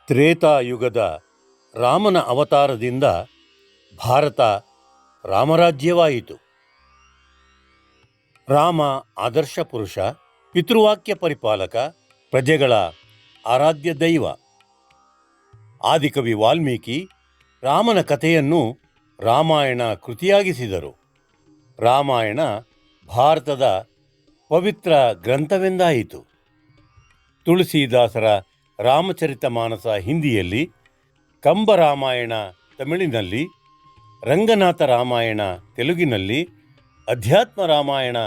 ತ್ರೇತಾಯುಗದ ರಾಮನ ಅವತಾರದಿಂದ ಭಾರತ ರಾಮರಾಜ್ಯವಾಯಿತು. ರಾಮ ಆದರ್ಶ ಪುರುಷ, ಪಿತೃವಾಕ್ಯ ಪರಿಪಾಲಕ, ಪ್ರಜೆಗಳ ಆರಾಧ್ಯ ದೈವ. ಆದಿಕವಿ ವಾಲ್ಮೀಕಿ ರಾಮನ ಕಥೆಯನ್ನು ರಾಮಾಯಣ ಕೃತಿಯಾಗಿಸಿದರು. ರಾಮಾಯಣ ಭಾರತದ ಪವಿತ್ರ ಗ್ರಂಥವೆಂದಾಯಿತು. ತುಳಸಿದಾಸರ ರಾಮಚರಿತಮಾನಸ ಹಿಂದಿಯಲ್ಲಿ, ಕಂಬರಾಮಾಯಣ ತಮಿಳಿನಲ್ಲಿ, ರಂಗನಾಥ ರಾಮಾಯಣ ತೆಲುಗಿನಲ್ಲಿ, ಅಧ್ಯಾತ್ಮ ರಾಮಾಯಣ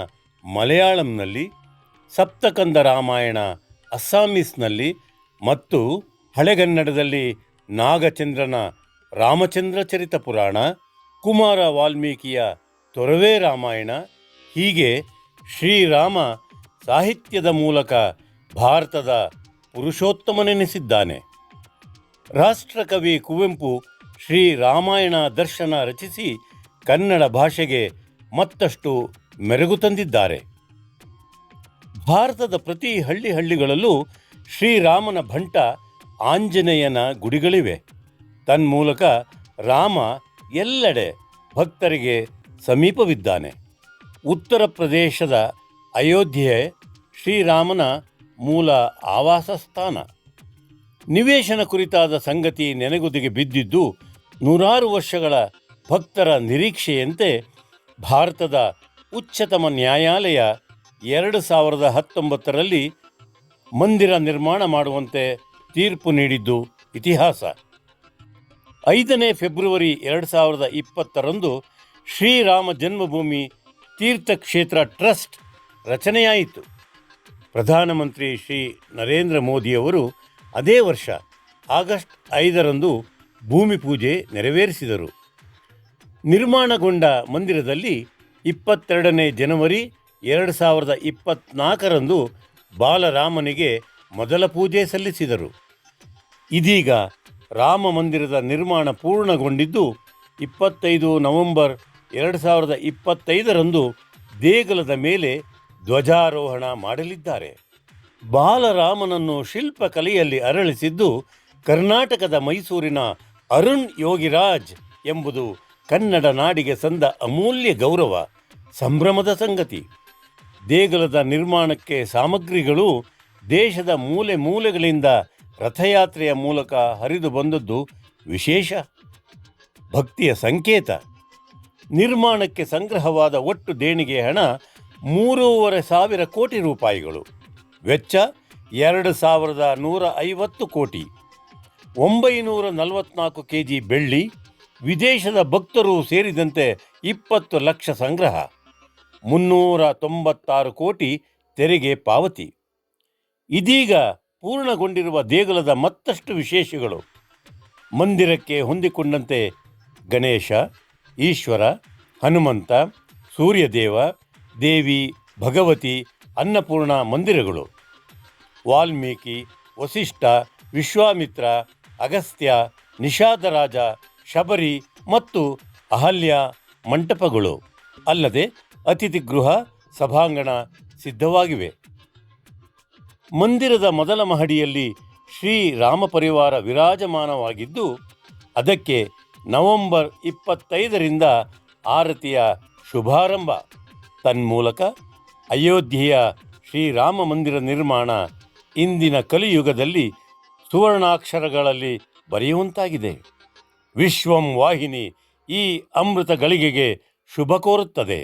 ಮಲಯಾಳಂನಲ್ಲಿ, ಸಪ್ತಕಂದ ರಾಮಾಯಣ ಅಸ್ಸಾಮೀಸ್ನಲ್ಲಿ ಮತ್ತು ಹಳೆಗನ್ನಡದಲ್ಲಿ ನಾಗಚಂದ್ರನ ರಾಮಚಂದ್ರ ಚರಿತ ಪುರಾಣ, ಕುಮಾರ ವಾಲ್ಮೀಕಿಯ ತೊರವೆ ರಾಮಾಯಣ, ಹೀಗೆ ಶ್ರೀರಾಮ ಸಾಹಿತ್ಯದ ಮೂಲಕ ಭಾರತದ ಪುರುಷೋತ್ತಮನೆನಿಸಿದ್ದಾನೆ. ರಾಷ್ಟ್ರಕವಿ ಕುವೆಂಪು ಶ್ರೀರಾಮಾಯಣ ದರ್ಶನ ರಚಿಸಿ ಕನ್ನಡ ಭಾಷೆಗೆ ಮತ್ತಷ್ಟು ಮೆರುಗು ತಂದಿದ್ದಾರೆ. ಭಾರತದ ಪ್ರತಿ ಹಳ್ಳಿಗಳಲ್ಲೂ ಶ್ರೀರಾಮನ ಭಂಟ ಆಂಜನೇಯನ ಗುಡಿಗಳಿವೆ. ತನ್ಮೂಲಕ ರಾಮ ಎಲ್ಲೆಡೆ ಭಕ್ತರಿಗೆ ಸಮೀಪವಿದ್ದಾನೆ. ಉತ್ತರ ಪ್ರದೇಶದ ಅಯೋಧ್ಯೆ ಶ್ರೀರಾಮನ ಮೂಲ ಆವಾಸ ಸ್ಥಾನ. ನಿವೇಶನ ಕುರಿತಾದ ಸಂಗತಿ ನೆನೆಗುದಿಗೆ ಬಿದ್ದಿದ್ದು ನೂರಾರು ವರ್ಷಗಳ ಭಕ್ತರ ನಿರೀಕ್ಷೆಯಂತೆ ಭಾರತದ ಉಚ್ಚತಮ ನ್ಯಾಯಾಲಯ 2019ರಲ್ಲಿ ಮಂದಿರ ನಿರ್ಮಾಣ ಮಾಡುವಂತೆ ತೀರ್ಪು ನೀಡಿದ್ದು ಇತಿಹಾಸ. 5ನೇ ಫೆಬ್ರವರಿ 2020ರಂದು ಶ್ರೀರಾಮ ಜನ್ಮಭೂಮಿ ತೀರ್ಥಕ್ಷೇತ್ರ ಟ್ರಸ್ಟ್ ರಚನೆಯಾಯಿತು. ಪ್ರಧಾನಮಂತ್ರಿ ಶ್ರೀ ನರೇಂದ್ರ ಮೋದಿಯವರು ಅದೇ ವರ್ಷ ಆಗಸ್ಟ್ 5ರಂದು ಭೂಮಿ ಪೂಜೆ ನೆರವೇರಿಸಿದರು. ನಿರ್ಮಾಣಗೊಂಡ ಮಂದಿರದಲ್ಲಿ 22ನೇ ಜನವರಿ 2024ರಂದು ಬಾಲರಾಮನಿಗೆ ಮೊದಲ ಪೂಜೆ ಸಲ್ಲಿಸಿದರು. ಇದೀಗ ರಾಮ ಮಂದಿರದ ನಿರ್ಮಾಣ ಪೂರ್ಣಗೊಂಡಿದ್ದು 25 ನವೆಂಬರ್ 2025ರಂದು ದೇಗುಲದ ಮೇಲೆ ಧ್ವಜಾರೋಹಣ ಮಾಡಲಿದ್ದಾರೆ. ಬಾಲರಾಮನನ್ನು ಶಿಲ್ಪಕಲೆಯಲ್ಲಿ ಅರಳಿಸಿದ್ದು ಕರ್ನಾಟಕದ ಮೈಸೂರಿನ ಅರುಣ್ ಯೋಗಿರಾಜ್ ಎಂಬುದು ಕನ್ನಡ ನಾಡಿಗೆ ಸಂದ ಅಮೂಲ್ಯ ಗೌರವ, ಸಂಭ್ರಮದ ಸಂಗತಿ. ದೇಗುಲದ ನಿರ್ಮಾಣಕ್ಕೆ ಸಾಮಗ್ರಿಗಳು ದೇಶದ ಮೂಲೆ ಮೂಲೆಗಳಿಂದ ರಥಯಾತ್ರೆಯ ಮೂಲಕ ಹರಿದು ಬಂದದ್ದು ವಿಶೇಷ, ಭಕ್ತಿಯ ಸಂಕೇತ. ನಿರ್ಮಾಣಕ್ಕೆ ಸಂಗ್ರಹವಾದ ಒಟ್ಟು ದೇಣಿಗೆ ಹಣ 3,500 ಕೋಟಿ ರೂಪಾಯಿಗಳು. ವೆಚ್ಚ 2,150 ಕೋಟಿ. 944 kg ಬೆಳ್ಳಿ, ವಿದೇಶದ ಭಕ್ತರು ಸೇರಿದಂತೆ 20 ಲಕ್ಷ ಸಂಗ್ರಹ, 396 ಕೋಟಿ ತೆರಿಗೆ ಪಾವತಿ. ಇದೀಗ ಪೂರ್ಣಗೊಂಡಿರುವ ದೇಗುಲದ ಮತ್ತಷ್ಟು ವಿಶೇಷಗಳು. ಮಂದಿರಕ್ಕೆ ಹೊಂದಿಕೊಂಡಂತೆ ಗಣೇಶ, ಈಶ್ವರ, ಹನುಮಂತ, ಸೂರ್ಯದೇವ, ದೇವಿ, ಭಗವತಿ, ಅನ್ನಪೂರ್ಣ ಮಂದಿರಗಳು. ವಾಲ್ಮೀಕಿ, ವಸಿಷ್ಠ, ವಿಶ್ವಾಮಿತ್ರ, ಅಗಸ್ತ್ಯ, ನಿಷಾದರಾಜ, ಶಬರಿ ಮತ್ತು ಅಹಲ್ಯ ಮಂಟಪಗಳು. ಅಲ್ಲದೆ ಅತಿಥಿ ಗೃಹ, ಸಭಾಂಗಣ ಸಿದ್ಧವಾಗಿವೆ. ಮಂದಿರದ ಮೊದಲ ಮಹಡಿಯಲ್ಲಿ ಶ್ರೀರಾಮ ಪರಿವಾರ ವಿರಾಜಮಾನವಾಗಿದ್ದು ಅದಕ್ಕೆ ನವೆಂಬರ್ 25ರಿಂದ ಆರತಿಯ ಶುಭಾರಂಭ. ತನ್ಮೂಲಕ ಅಯೋಧ್ಯೆಯ ಶ್ರೀರಾಮ ಮಂದಿರ ನಿರ್ಮಾಣ ಇಂದಿನ ಕಲಿಯುಗದಲ್ಲಿ ಸುವರ್ಣಾಕ್ಷರಗಳಲ್ಲಿ ಬರೆಯುವಂತಾಗಿದೆ. ವಿಶ್ವಂ ವಾಹಿನಿ ಈ ಅಮೃತ ಗಳಿಗೆಗೆ ಶುಭ ಕೋರುತ್ತದೆ.